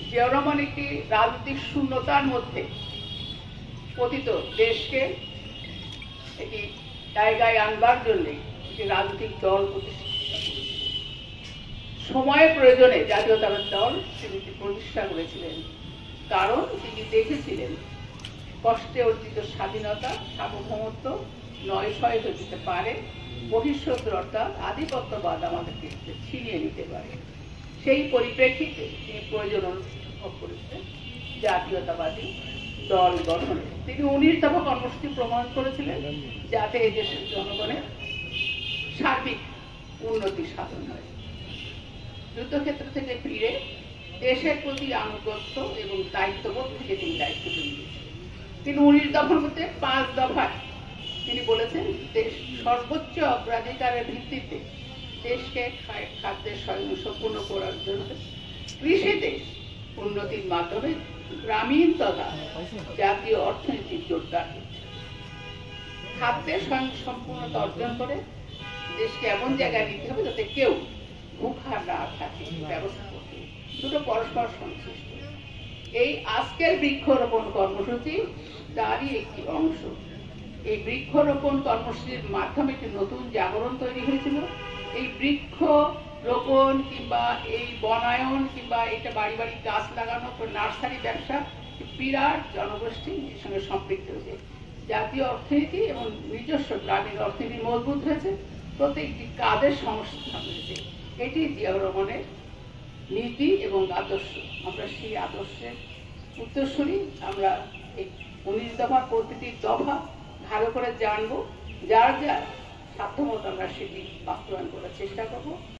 জিয়াউর রহমান একটি রাজনৈতিক শূন্যতার মধ্যে পতিত দেশকে একটি জায়গায় আনবার জন্য একটি রাজনৈতিক দল সময়ের প্রয়োজনে জাতীয়তাবাদী দল তিনি প্রতিষ্ঠা করেছিলেন। কারণ তিনি দেখেছিলেন কষ্টে অর্জিত স্বাধীনতা সার্বভৌমত্ব নয় ছয় হয়ে যেতে পারে, বহিঃশত্রু অর্থাৎ আধিপত্যবাদ আমাদেরকে ছিনিয়ে নিতে পারে। সেই পরিপ্রেক্ষিতে তিনি প্রয়োজন অনুভব করেছিলেন জাতীয়তাবাদী দল গঠনে। তিনি 19 দফা কর্মসূচি প্রমাণ করেছিলেন যাতে এই দেশের জনগণের সার্বিক উন্নতি সাধন হয়। যুদ্ধক্ষেত্র থেকে ফিরে দেশের প্রতি আনুগত্য এবং দায়িত্ববোধ থেকে তিনি দায়িত্ব নিয়েছেন। তিনি 19 দফার মধ্যে 5 দফায় তিনি বলেছেন দেশ সর্বোচ্চ অগ্রাধিকারের ভিত্তিতে দেশকে খাদ্যের স্বয়ংসম্পূর্ণ করার জন্য কৃষিতে উন্নতির মাধ্যমে গ্রামীণ তথা জাতীয় অর্থনীতির জোরদার হচ্ছে। খাদ্যের স্বয়ংসম্পূর্ণতা অর্জন করে দেশকে এমন জায়গায় নিতে হবে যাতে কেউ ভুখা না থাকে ব্যবস্থা করতে। দুটো পরস্পর সংশ্লিষ্ট। এই আজকের বৃক্ষরোপণ কর্মসূচি তারই একটি অংশ। এই বৃক্ষরোপণ কর্মসূচির মাধ্যমে একটি নতুন জাগরণ তৈরি হয়েছিল। এই বৃক্ষ রোপণ কিংবা এই বনায়ন কিংবা এটা বাড়ি বাড়ি গাছ লাগানো নার্সারি ব্যবসা বিরাট জনগোষ্ঠী এর সঙ্গে সম্পৃক্ত হয়েছে। জাতীয় অর্থনীতি এবং নিজস্ব গ্রামীণ অর্থনীতি মজবুত হয়েছে, প্রত্যেকটি কাজের সংস্থান হয়েছে। এটি জিয়াউর রহমানের নীতি এবং আদর্শ। আমরা সেই আদর্শের উত্তরসূরি। আমরা এই 19 দফার প্রতিটি দফা ভালো করে জানবো, যার যার সাধ্যমতো আমরা সেটি বাস্তবায়ন করার চেষ্টা করবো।